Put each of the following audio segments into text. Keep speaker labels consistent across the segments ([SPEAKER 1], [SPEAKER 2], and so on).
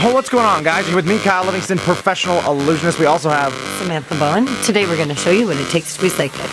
[SPEAKER 1] Oh, what's going on, guys? You're with me, Kyle Livingston, professional illusionist. We also have
[SPEAKER 2] Samantha Bowen. Today we're going to show you what it takes to be psychic.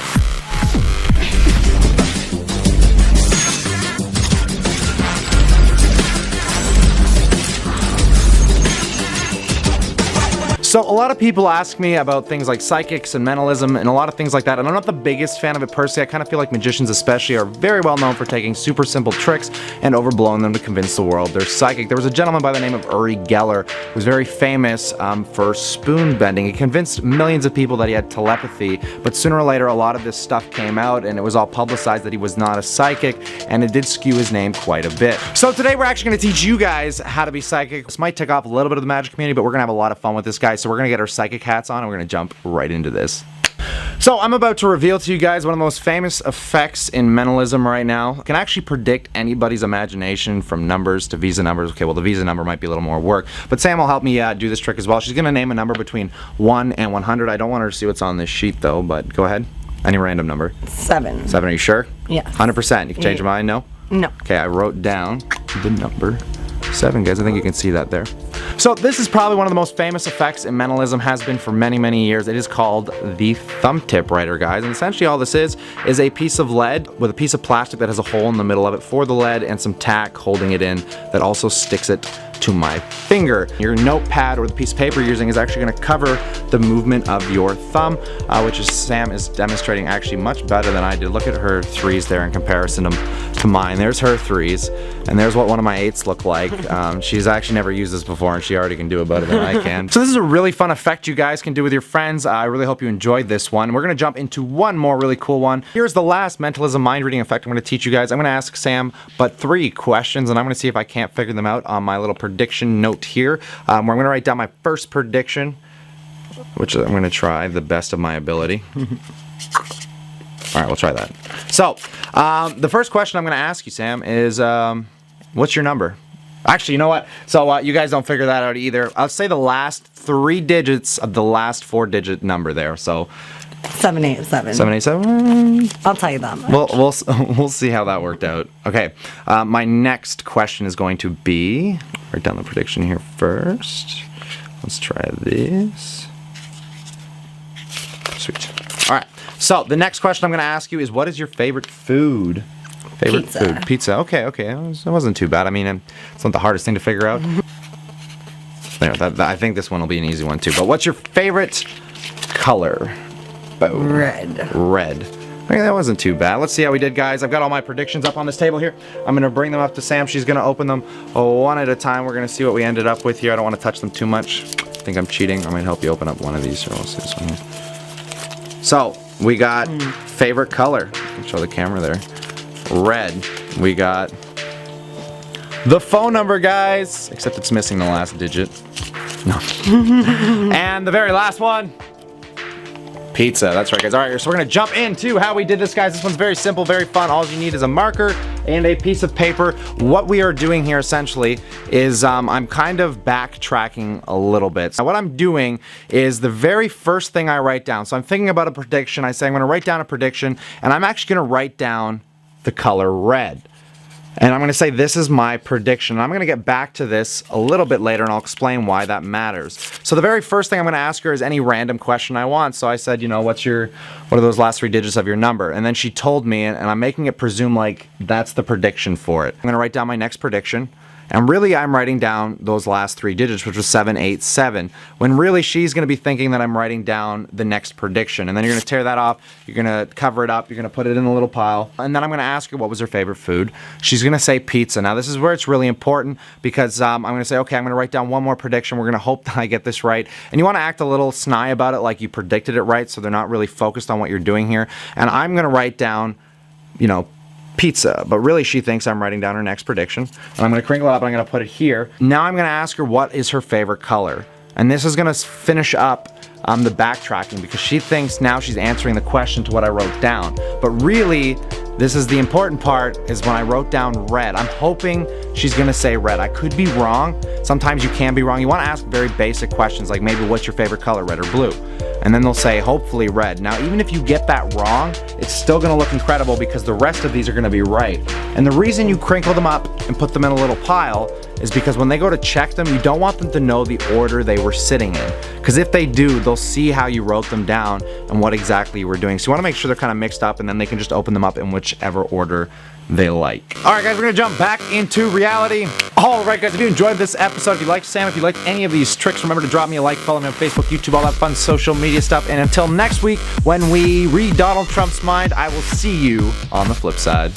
[SPEAKER 1] So a lot of people ask me about things like psychics and mentalism and a lot of things like that, and I'm not the biggest fan of it personally. I kind of feel like magicians especially are very well known for taking super simple tricks and overblowing them to convince the world they're psychic. There was a gentleman by the name of Uri Geller who was very famous for spoon bending. He convinced millions of people that he had telepathy, but sooner or later a lot of this stuff came out and it was all publicized that he was not a psychic, and it did skew his name quite a bit. So today we're actually going to teach you guys how to be psychic. This might take off a little bit of the magic community, but we're going to have a lot of fun with this, guys. So we're going to get our psychic hats on and we're going to jump right into this. So I'm about to reveal to you guys one of the most famous effects in mentalism right now. It can actually predict anybody's imagination from numbers to Visa numbers. Okay, well the Visa number might be a little more work, but Sam will help me do this trick as well. She's going to name a number between 1 and 100. I don't want her to see what's on this sheet though, but go ahead. Any random number.
[SPEAKER 2] 7.
[SPEAKER 1] 7, are you sure?
[SPEAKER 2] Yeah.
[SPEAKER 1] 100%. You can change your mind, no?
[SPEAKER 2] No.
[SPEAKER 1] Okay, I wrote down the number 7, guys. I think you can see that there. So this is probably one of the most famous effects in mentalism, has been for many, many years. It is called the thumb tip writer, guys. And essentially all this is a piece of lead with a piece of plastic that has a hole in the middle of it for the lead and some tack holding it in that also sticks it to my finger. Your notepad or the piece of paper you're using is actually going to cover the movement of your thumb, which is Sam is demonstrating actually much better than I did. Look at her 3s there in comparison to mine. There's her 3s, and there's what one of my 8s look like. She's actually never used this before, and she already can do it better than I can. So this is a really fun effect you guys can do with your friends. I really hope you enjoyed this one. We're going to jump into one more really cool one. Here's the last mentalism mind reading effect I'm going to teach you guys. I'm going to ask Sam but 3 questions, and I'm going to see if I can't figure them out on my little prediction note here, where I'm going to write down my first prediction, which I'm going to try the best of my ability. Alright, we'll try that. So, the first question I'm going to ask you, Sam, is what's your number? Actually, you know what? So, you guys don't figure that out either. I'll say the last 3 digits of the last 4-digit number there. So,
[SPEAKER 2] 787.
[SPEAKER 1] 787?
[SPEAKER 2] I'll tell you that much.
[SPEAKER 1] We'll see how that worked out. Okay, my next question is going to be, write down the prediction here first. Let's try this. Sweet. All right. So the next question I'm going to ask you is, what is your favorite food?
[SPEAKER 2] Pizza.
[SPEAKER 1] Food. Pizza. Okay. It wasn't too bad. I mean, it's not the hardest thing to figure out. There. I think this one will be an easy one too. But what's your favorite color? Boom. Red. Okay, that wasn't too bad. Let's see how we did, guys. I've got all my predictions up on this table here. I'm going to bring them up to Sam. She's going to open them one at a time. We're going to see what we ended up with here. I don't want to touch them too much. I think I'm cheating. I might help you open up one of these. Here, we'll see this one here. So, we got favorite color. I'll show the camera there. Red. We got the phone number, guys. Except it's missing the last digit. No. And the very last one. Pizza. That's right, guys. All right, so we're going to jump into how we did this, guys. This one's very simple, very fun. All you need is a marker and a piece of paper. What we are doing here essentially is I'm kind of backtracking a little bit. So what I'm doing is the very first thing I write down. So I'm thinking about a prediction. I say I'm going to write down a prediction, and I'm actually going to write down the color red. And I'm going to say this is my prediction. I'm going to get back to this a little bit later, and I'll explain why that matters. So the very first thing I'm going to ask her is any random question I want. So I said, you know, what are those last 3 digits of your number? And then she told me, and I'm making it presume like that's the prediction for it. I'm going to write down my next prediction. And really, I'm writing down those last 3 digits, which was 787, when really she's going to be thinking that I'm writing down the next prediction. And then you're going to tear that off, you're going to cover it up, you're going to put it in a little pile, and then I'm going to ask her what was her favorite food. She's going to say pizza. Now, this is where it's really important, because I'm going to say, okay, I'm going to write down one more prediction. We're going to hope that I get this right. And you want to act a little snide about it, like you predicted it right, so they're not really focused on what you're doing here. And I'm going to write down, you know, pizza, but really she thinks I'm writing down her next prediction, and I'm going to crinkle it up and I'm going to put it here. Now I'm going to ask her what is her favorite color, and this is going to finish up the backtracking, because she thinks now she's answering the question to what I wrote down, but really this is the important part, is when I wrote down red. I'm hoping she's going to say red. I could be wrong. Sometimes you can be wrong. You want to ask very basic questions, like maybe what's your favorite color, red or blue? And then they'll say, hopefully red. Now, even if you get that wrong, it's still going to look incredible, because the rest of these are going to be right. And the reason you crinkle them up and put them in a little pile is because when they go to check them, you don't want them to know the order they were sitting in. Because if they do, they'll see how you wrote them down and what exactly you were doing. So you want to make sure they're kind of mixed up, and then they can just open them up in whichever order they like. All right, guys, we're gonna jump back into reality. All right, guys, if you enjoyed this episode, if you liked Sam, if you liked any of these tricks, remember to drop me a like, follow me on Facebook, YouTube, all that fun social media stuff. And until next week, when we read Donald Trump's mind, I will see you on the flip side.